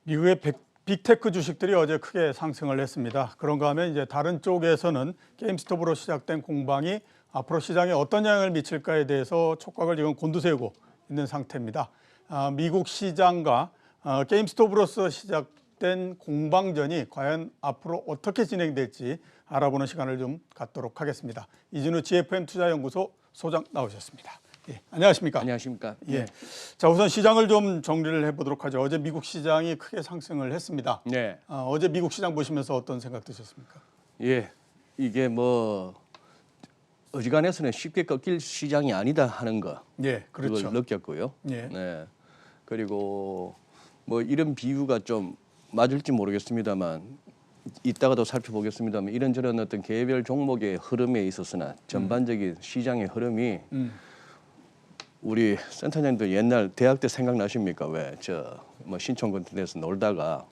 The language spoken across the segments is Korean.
미국의 빅테크 주식들이 어제 크게 상승을 했습니다. 그런가 하면 이제 다른 쪽에서는 게임스톱으로 시작된 공방이 앞으로 시장에 어떤 영향을 미칠까에 대해서 촉각을 지금 곤두세우고 있는 상태입니다. 미국 시장과 게임스톱으로서 시작된 공방전이 과연 앞으로 어떻게 진행될지 알아보는 시간을 좀 갖도록 하겠습니다. 이진우 GFM 투자연구소 소장 나오셨습니다. 예, 안녕하십니까? 안녕하십니까? 예. 자, 우선 시장을 좀 정리를 해보도록 하죠. 어제 미국 시장이 크게 상승을 했습니다. 네. 어제 미국 시장 보시면서 어떤 생각 드셨습니까? 예. 이게 뭐 어지간해서는 쉽게 꺾일 시장이 아니다 하는 거. 예, 그렇죠. 그걸 느꼈고요. 예. 네. 그리고 뭐 이런 비유가 좀 맞을지 모르겠습니다만 이따가도 살펴보겠습니다만 이런저런 어떤 개별 종목의 흐름에 있어서나 전반적인 시장의 흐름이 우리 센터장님도 옛날 대학 때 생각나십니까? 왜 저 뭐 신촌 같은 데서 놀다가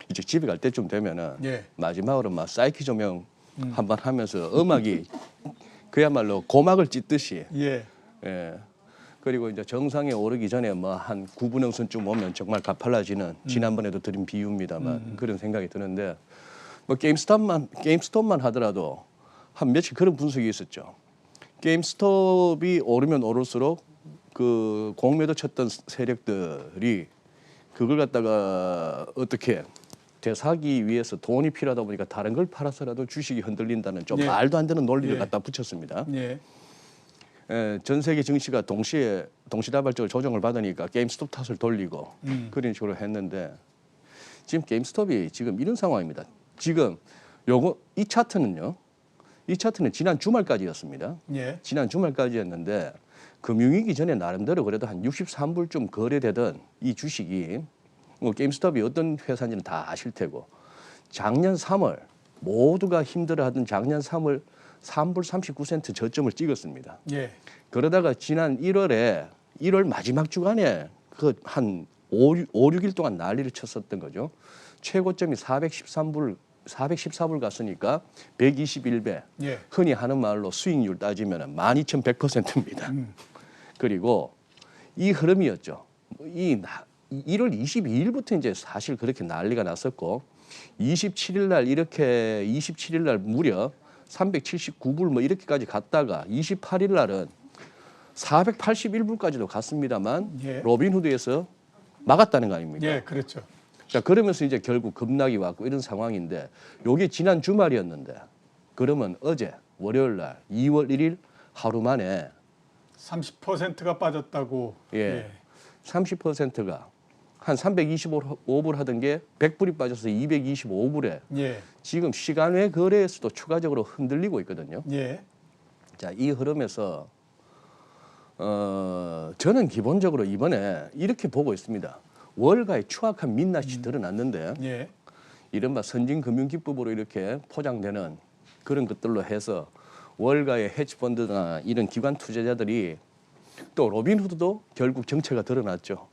이제 집에 갈 때쯤 되면은 예. 마지막으로 막 사이키 조명 한번 하면서 음악이 그야말로 고막을 찢듯이 예. 예. 그리고 이제 정상에 오르기 전에 뭐 한 9분응선쯤 오면 정말 가팔라지는 지난번에도 드린 비유입니다만 그런 생각이 드는데 뭐 게임스톱만 하더라도 한 며칠 그런 분석이 있었죠. 게임스톱이 오르면 오를수록 그 공매도 쳤던 세력들이 그걸 갖다가 어떻게 되사기 위해서 돈이 필요하다 보니까 다른 걸 팔아서라도 주식이 흔들린다는 좀 예. 말도 안 되는 논리를 예. 갖다 붙였습니다. 예. 전 세계 증시가 동시다발적으로 조정을 받으니까 게임스톱 탓을 돌리고 그런 식으로 했는데 지금 게임스톱이 지금 이런 상황입니다. 지금 이 차트는 지난 주말까지였습니다. 예. 지난 주말까지였는데 금융위기 전에 나름대로 그래도 한 63불쯤 거래되던 이 주식이 뭐 게임스톱이 어떤 회사인지는 다 아실 테고 작년 3월 모두가 힘들어하던 작년 3월 3불 39센트 저점을 찍었습니다. 예. 그러다가 지난 1월 마지막 주간에 그 한 5, 6일 동안 난리를 쳤었던 거죠. 최고점이 414불 갔으니까 121배. 예. 흔히 하는 말로 수익률 따지면 12,100%입니다. 그리고 이 흐름이었죠. 1월 22일부터 이제 사실 그렇게 난리가 났었고 27일 날 무려 379불 뭐 이렇게까지 갔다가 28일 날은 481불까지도 갔습니다만 예. 로빈후드에서 막았다는 거 아닙니까? 예, 그렇죠. 자, 그러면서 이제 결국 급락이 왔고 이런 상황인데 요게 지난 주말이었는데 그러면 어제 월요일 날 2월 1일 하루 만에 30%가 빠졌다고. 예. 30%가 한 325불 하던 게 100불이 빠져서 225불에 예. 지금 시간 외 거래에서도 추가적으로 흔들리고 있거든요. 예. 자, 이 흐름에서 저는 기본적으로 이번에 이렇게 보고 있습니다. 월가의 추악한 민낯이 드러났는데 예. 이른바 선진금융기법으로 이렇게 포장되는 그런 것들로 해서 월가의 헤지펀드나 이런 기관 투자자들이 또 로빈후드도 결국 정체가 드러났죠.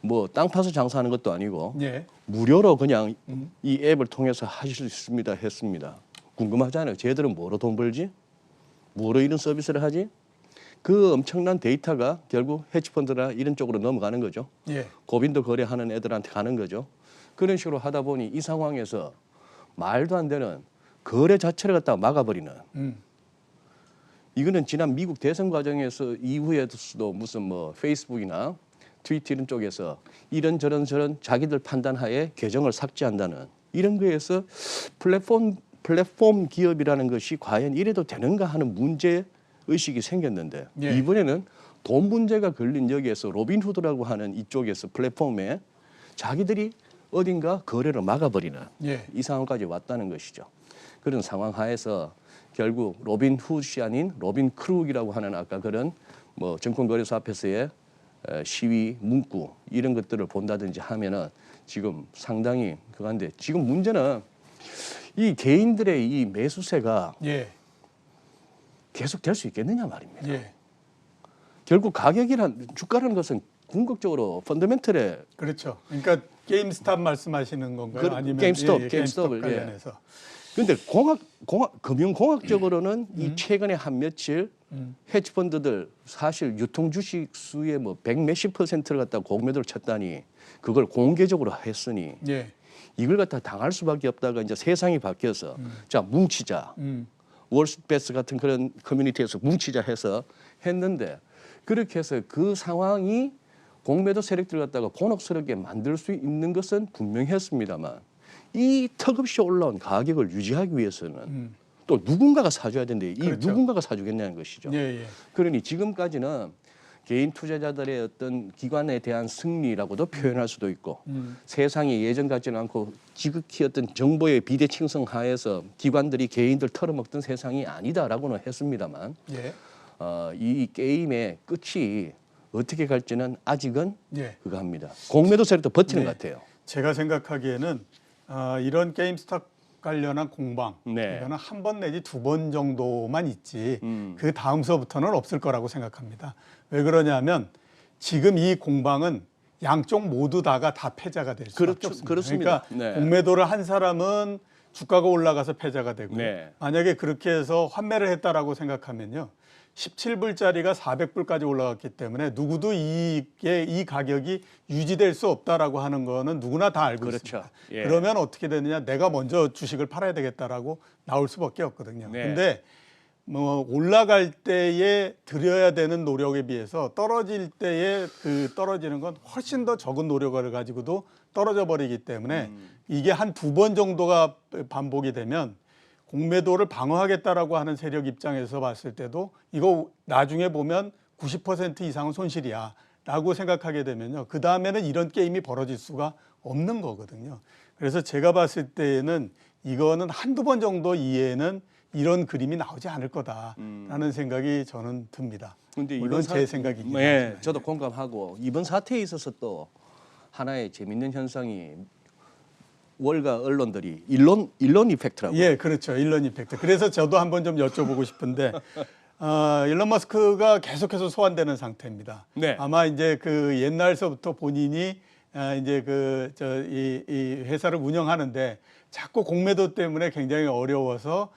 뭐 땅 파서 장사하는 것도 아니고 예. 무료로 그냥 이 앱을 통해서 하실 수 있습니다 했습니다. 궁금하잖아요. 쟤들은 뭐로 돈 벌지? 뭐로 이런 서비스를 하지? 그 엄청난 데이터가 결국 헤지펀드나 이런 쪽으로 넘어가는 거죠. 예. 고빈도 거래하는 애들한테 가는 거죠. 그런 식으로 하다 보니 이 상황에서 말도 안 되는 거래 자체를 갖다가 막아버리는 이거는 지난 미국 대선 과정에서 이후에도 무슨 뭐 페이스북이나 트위터 이런 쪽에서 이런저런 자기들 판단하에 계정을 삭제한다는 이런 거에서 플랫폼 기업이라는 것이 과연 이래도 되는가 하는 문제 의식이 생겼는데 예. 이번에는 돈 문제가 걸린 여기에서 로빈후드라고 하는 이쪽에서 플랫폼에 자기들이 어딘가 거래를 막아버리는 예. 이 상황까지 왔다는 것이죠. 그런 상황 하에서 결국 로빈후드이 아닌 로빈크룩이라고 하는 아까 그런 뭐 증권거래소 앞에서의 시위 문구 이런 것들을 본다든지 하면은 지금 상당히 그건데 지금 문제는 이 개인들의 이 매수세가 예. 계속 될 수 있겠느냐 말입니다. 예. 결국 주가라는 것은 궁극적으로 펀더멘털에 그렇죠. 그러니까 게임스탑 말씀하시는 건가요? 아니면 게임스톱을 게임스톱 관련해서. 근데 금융공학적으로는 이 최근에 한 며칠 헤지펀드들 사실 유통 주식 수의 뭐 100몇십%를 갖다 공매도를 쳤다니 그걸 공개적으로 했으니 예. 이걸 갖다 당할 수밖에 없다가 이제 세상이 바뀌어서 자 뭉치자 월스트베스 같은 그런 커뮤니티에서 뭉치자 해서 했는데 그렇게 해서 그 상황이 공매도 세력들 갖다가 곤혹스럽게 만들 수 있는 것은 분명했습니다만 이 턱없이 올라온 가격을 유지하기 위해서는 또 누군가가 사줘야 되는데 이 그렇죠. 누군가가 사주겠냐는 것이죠. 예, 예. 그러니 지금까지는 개인 투자자들의 어떤 기관에 대한 승리라고도 표현할 수도 있고 세상이 예전 같지는 않고 지극히 어떤 정보의 비대칭성 하에서 기관들이 개인들 털어먹던 세상이 아니다라고는 했습니다만 예. 이 게임의 끝이 어떻게 갈지는 아직은 예. 그거 합니다. 공매도 세력도 버티는 네. 것 같아요. 제가 생각하기에는 이런 게임스탑 관련한 공방 네. 이거는 한 번 내지 두 번 정도만 있지 그 다음서부터는 없을 거라고 생각합니다. 왜 그러냐면 지금 이 공방은 양쪽 모두 다가 다 패자가 될 수밖에 그렇죠. 없습니다. 그렇습니다. 그러니까 네. 공매도를 한 사람은 주가가 올라가서 패자가 되고 네. 만약에 그렇게 해서 환매를 했다라고 생각하면요. 17불짜리가 400불까지 올라갔기 때문에 누구도 이 가격이 유지될 수 없다라고 하는 거는 누구나 다 알고 그렇죠. 있습니다. 예. 그러면 어떻게 되느냐? 내가 먼저 주식을 팔아야 되겠다라고 나올 수밖에 없거든요. 네. 근데 뭐 올라갈 때에 들여야 되는 노력에 비해서 떨어질 때에 그 떨어지는 건 훨씬 더 적은 노력을 가지고도 떨어져 버리기 때문에 이게 한 두 번 정도가 반복이 되면 공매도를 방어하겠다라고 하는 세력 입장에서 봤을 때도 이거 나중에 보면 90% 이상은 손실이야라고 생각하게 되면요. 그 다음에는 이런 게임이 벌어질 수가 없는 거거든요. 그래서 제가 봤을 때에는 이거는 한두 번 정도 이해는 이런 그림이 나오지 않을 거다라는 생각이 저는 듭니다. 근데 물론 제 생각이긴 예, 하지만. 저도 공감하고 이번 사태에 있어서 또 하나의 재밌는 현상이 월가 언론들이 일론 이펙트라고. 예, 그렇죠. 일론 이펙트. 그래서 저도 한번 좀 여쭤보고 싶은데 일론 머스크가 계속해서 소환되는 상태입니다. 네. 아마 이제 그 옛날서부터 본인이 이제 이 회사를 운영하는데 자꾸 공매도 때문에 굉장히 어려워서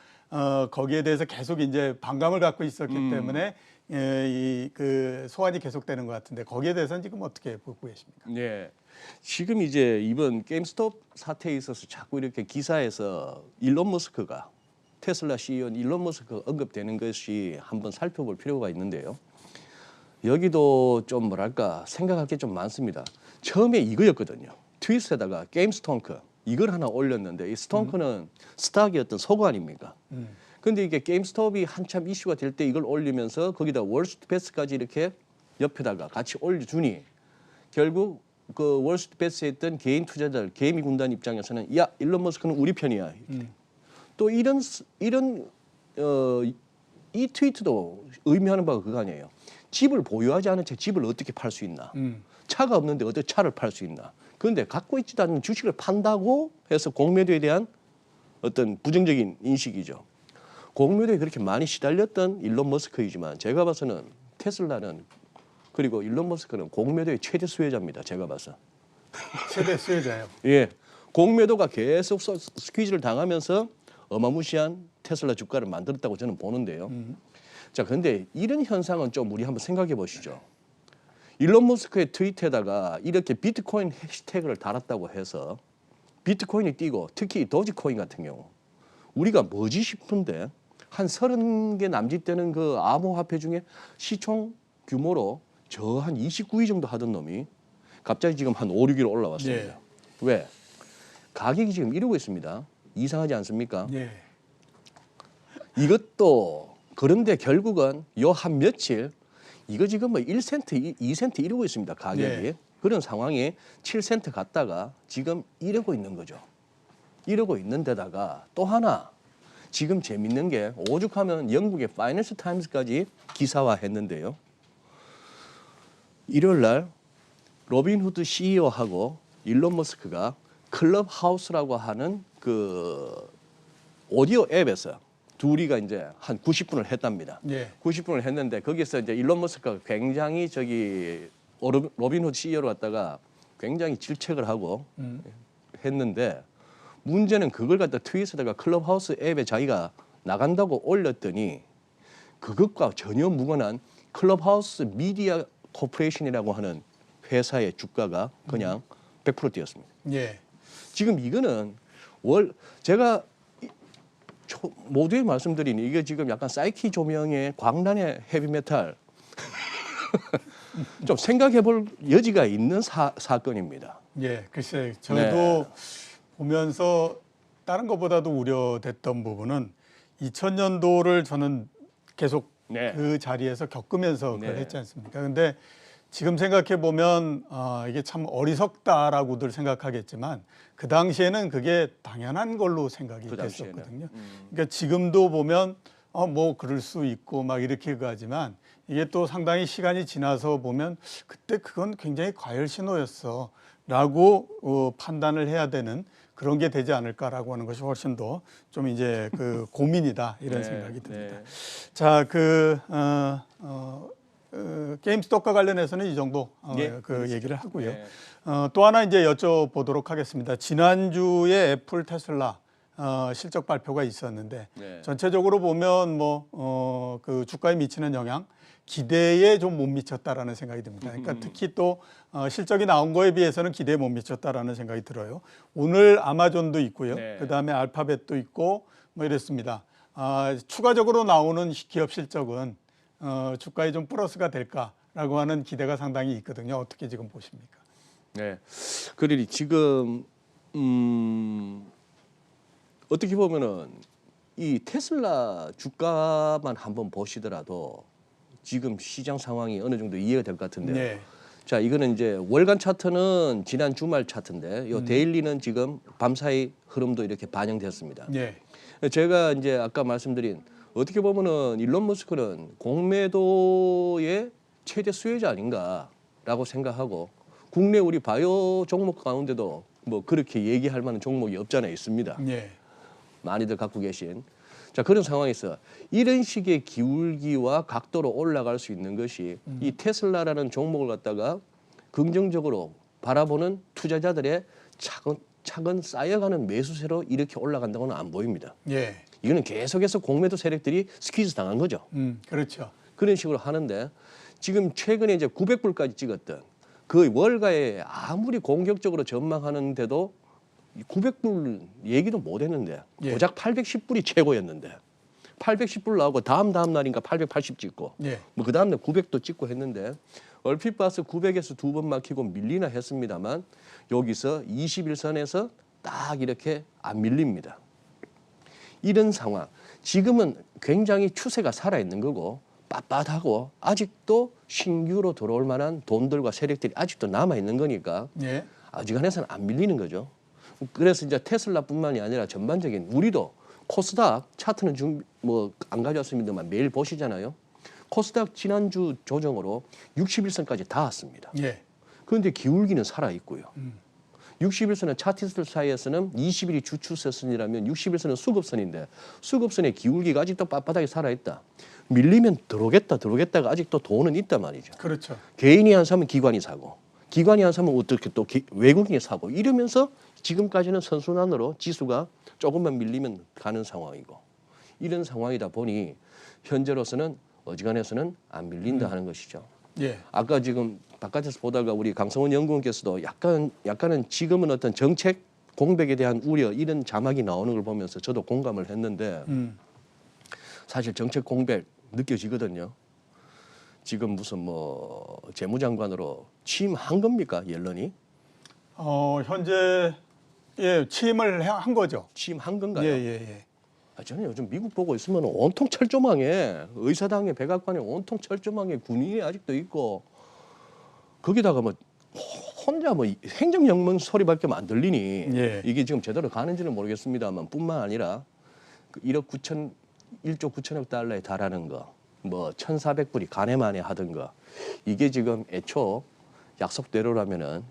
거기에 대해서 계속 이제 반감을 갖고 있었기 때문에 이 그 소환이 계속되는 것 같은데 거기에 대해서는 지금 어떻게 보고 계십니까? 네. 지금 이제 이번 게임스톱 사태에 있어서 자꾸 이렇게 기사에서 일론 머스크가 테슬라 CEO 일론 머스크가 언급되는 것이 한번 살펴볼 필요가 있는데요. 여기도 좀 뭐랄까 생각할 게 좀 많습니다. 처음에 이거였거든요. 트윗에다가 게임스톤크 이걸 하나 올렸는데 이 스톤크는 스탁의 어떤 소고 아닙니까? 근데 이게 게임스톱이 한참 이슈가 될 때 이걸 올리면서 거기다 월스트베스까지 이렇게 옆에다가 같이 올려주니 결국 그 월스트베스에 있던 개인 투자자들, 개미 군단 입장에서는 야 일론 머스크는 우리 편이야. 또 이런 이 트위트도 의미하는 바가 그거 아니에요. 집을 보유하지 않은 채 집을 어떻게 팔 수 있나? 차가 없는데 어떻게 차를 팔 수 있나? 그런데 갖고 있지도 않는 주식을 판다고 해서 공매도에 대한 어떤 부정적인 인식이죠. 공매도에 그렇게 많이 시달렸던 일론 머스크이지만 제가 봐서는 테슬라는 그리고 일론 머스크는 공매도의 최대 수혜자입니다. 제가 봐서. 최대 수혜자예요. 예, 공매도가 계속 스퀴즈를 당하면서 어마무시한 테슬라 주가를 만들었다고 저는 보는데요. 자, 그런데 이런 현상은 좀 우리 한번 생각해 보시죠. 일론 머스크의 트윗에다가 이렇게 비트코인 해시태그를 달았다고 해서 비트코인이 뛰고 특히 도지코인 같은 경우 우리가 뭐지 싶은데 한 30개 남짓되는 그 암호화폐 중에 시총 규모로 저 한 29위 정도 하던 놈이 갑자기 지금 한 5, 6위로 올라왔습니다. 예. 왜? 가격이 지금 이러고 있습니다. 이상하지 않습니까? 예. 이것도 그런데 결국은 요 한 며칠 이거 지금 뭐 1센트, 2센트 이러고 있습니다. 가격이. 네. 그런 상황에 7센트 갔다가 지금 이러고 있는 거죠. 이러고 있는 데다가 또 하나 지금 재밌는 게 오죽하면 영국의 파이낸셜 타임스까지 기사화했는데요. 일요일 날 로빈후드 CEO하고 일론 머스크가 클럽하우스라고 하는 그 오디오 앱에서 둘이가 이제 한 90분을 했답니다. 예. 90분을 했는데 거기서 이제 일론 머스크가 굉장히 로빈후드 CEO로 갔다가 굉장히 질책을 하고 했는데 문제는 그걸 갖다 트윗에다가 클럽하우스 앱에 자기가 나간다고 올렸더니 그것과 전혀 무관한 클럽하우스 미디어 코퍼레이션이라고 하는 회사의 주가가 그냥 100% 뛰었습니다. 예. 지금 이거는 제가 모두에 말씀드린 이게 지금 약간 사이키 조명의 광란의 헤비메탈 좀 생각해볼 여지가 있는 사건입니다. 예, 글쎄 저도 보면서 다른 것보다도 우려됐던 부분은 2000년도를 저는 계속 네. 그 자리에서 겪으면서 그걸 네. 했지 않습니까? 근데 지금 생각해 보면 이게 참 어리석다라고들 생각하겠지만 그 당시에는 그게 당연한 걸로 생각이 그 당시에는. 됐었거든요. 그러니까 지금도 보면 뭐 그럴 수 있고 막 이렇게 가지만 이게 또 상당히 시간이 지나서 보면 그때 그건 굉장히 과열 신호였어라고 판단을 해야 되는 그런 게 되지 않을까라고 하는 것이 훨씬 더 좀 이제 그 고민이다 이런 생각이 듭니다. 자, 게임스톱과 관련해서는 이 정도 그 얘기를 하고요. 또 하나 이제 여쭤보도록 하겠습니다. 지난주에 애플 테슬라 실적 발표가 있었는데 전체적으로 보면 그 주가에 미치는 영향 기대에 좀 못 미쳤다라는 생각이 듭니다. 그러니까 특히 또 실적이 나온 거에 비해서는 기대에 못 미쳤다라는 생각이 들어요. 오늘 아마존도 있고요. 그다음에 알파벳도 있고 뭐 이랬습니다. 추가적으로 나오는 기업 실적은 주가에 좀 플러스가 될까라고 하는 기대가 상당히 있거든요. 어떻게 지금 보십니까? 네, 그러니 지금 어떻게 보면은 이 테슬라 주가만 한번 보시더라도 지금 시장 상황이 어느 정도 이해가 될 것 같은데요. 네. 자, 이거는 이제 월간 차트는 지난 주말 차트인데, 요 데일리는 지금 밤사이 흐름도 이렇게 반영됐습니다. 네. 제가 이제 아까 말씀드린 어떻게 보면은 일론 머스크는 공매도의 최대 수혜자 아닌가라고 생각하고 국내 우리 바이오 종목 가운데도 뭐 그렇게 얘기할 만한 종목이 없잖아요, 있습니다. 네. 많이들 갖고 계신. 자, 그런 상황에서 이런 식의 기울기와 각도로 올라갈 수 있는 것이 이 테슬라라는 종목을 갖다가 긍정적으로 바라보는 투자자들의 차근 쌓여가는 매수세로 이렇게 올라간다고는 안 보입니다. 예. 이거는 계속해서 공매도 세력들이 스퀴즈 당한 거죠. 그렇죠. 그런 식으로 하는데 지금 최근에 이제 900불까지 찍었던 그 월가에 아무리 공격적으로 전망하는데도 900불 얘기도 못 했는데 고작 810불이 최고였는데 810불 나오고 다음 날인가 880 찍고 뭐 그 다음 날 900도 찍고 했는데 얼핏 봐서 900에서 두 번 막히고 밀리나 했습니다만 여기서 21선에서 딱 이렇게 안 밀립니다. 이런 상황 지금은 굉장히 추세가 살아있는 거고 빳빳하고 아직도 신규로 들어올 만한 돈들과 세력들이 아직도 남아있는 거니까 아직간해서는 안 밀리는 거죠. 그래서 이제 테슬라뿐만이 아니라 전반적인 우리도 코스닥 차트는 뭐 안 가져왔습니다만 매일 보시잖아요. 코스닥 지난주 조정으로 61선까지 닿았습니다. 그런데 기울기는 살아 있고요. 61선은 차트들 사이에서는 20일이 주추세선이라면 61선은 수급선인데 수급선의 기울기가 아직도 빳빳하게 살아있다. 밀리면 들어오겠다가 아직도 돈은 있단 말이죠. 그렇죠. 개인이 안 사면 기관이 사고 기관이 안 사면 어떻게 또 외국인이 사고 이러면서 지금까지는 선순환으로 지수가 조금만 밀리면 가는 상황이고 이런 상황이다 보니 현재로서는 어지간해서는 안 밀린다 하는 것이죠. 아까 지금 바깥에서 보다가 우리 강성원 연구원께서도 약간은 지금은 어떤 정책 공백에 대한 우려 이런 자막이 나오는 걸 보면서 저도 공감을 했는데 사실 정책 공백 느껴지거든요. 지금 무슨 뭐 재무장관으로 취임한 겁니까 옐런이? 현재 취임을 한 거죠. 취임한 건가요? 예. 저는 요즘 미국 보고 있으면 온통 철조망에 의사당의 백악관에 온통 철조망에 군인이 아직도 있고 거기다가 뭐 혼자 뭐 행정명령 소리밖에 안 들리니 이게 지금 제대로 가는지는 모르겠습니다만 뿐만 아니라 1조 9천억 달러에 달하는 거 뭐 1,400불이 간에만에 하던 거 이게 지금 애초 약속대로라면은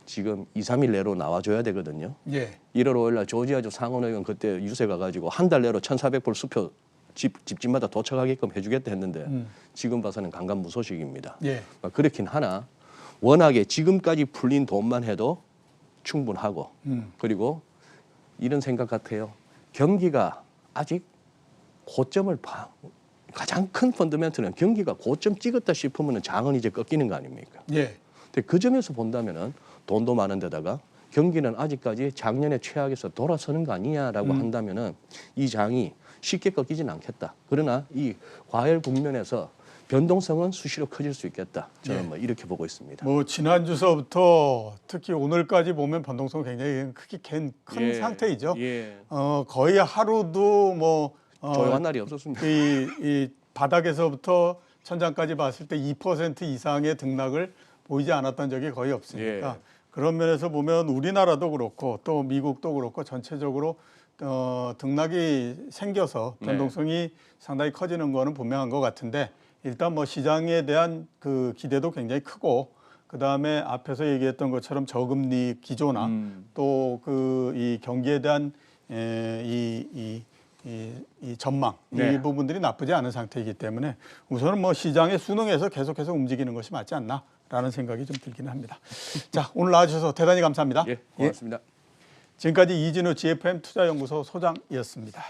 지금 2, 3일 내로 나와줘야 되거든요. 1월 5일 날 조지아주 상원의원 그때 유세 가가지고 한 달 내로 1,400불 수표 집집마다 도착하게끔 해주겠다 했는데 지금 봐서는 강간무소식입니다. 그렇긴 하나 워낙에 지금까지 풀린 돈만 해도 충분하고 그리고 이런 생각 같아요. 경기가 아직 고점을 가장 큰 펀더멘트는 경기가 고점 찍었다 싶으면 장은 이제 꺾이는 거 아닙니까? 예. 근데 그 점에서 본다면은 돈도 많은 데다가 경기는 아직까지 작년의 최악에서 돌아서는 거 아니냐라고 한다면은 이 장이 쉽게 꺾이진 않겠다. 그러나 이 과열 국면에서 변동성은 수시로 커질 수 있겠다. 저는 뭐 이렇게 보고 있습니다. 뭐 지난주서부터 특히 오늘까지 보면 변동성이 굉장히 큰 예. 상태이죠. 예. 거의 하루도 뭐 조용한 날이 없었습니다. 이 바닥에서부터 천장까지 봤을 때 2% 이상의 등락을 보이지 않았던 적이 거의 없으니까 예. 그런 면에서 보면 우리나라도 그렇고 또 미국도 그렇고 전체적으로 등락이 생겨서 변동성이 상당히 커지는 거는 분명한 것 같은데 일단 뭐 시장에 대한 그 기대도 굉장히 크고 그 다음에 앞에서 얘기했던 것처럼 저금리 기조나 또 그 이 경기에 대한 이 전망 네. 이 부분들이 나쁘지 않은 상태이기 때문에 우선은 뭐 시장에 순응해서 계속해서 움직이는 것이 맞지 않나라는 생각이 좀 들기는 합니다. 자, 오늘 나와주셔서 대단히 감사합니다. 예, 고맙습니다. 지금까지 이진우 GFM 투자연구소 소장이었습니다.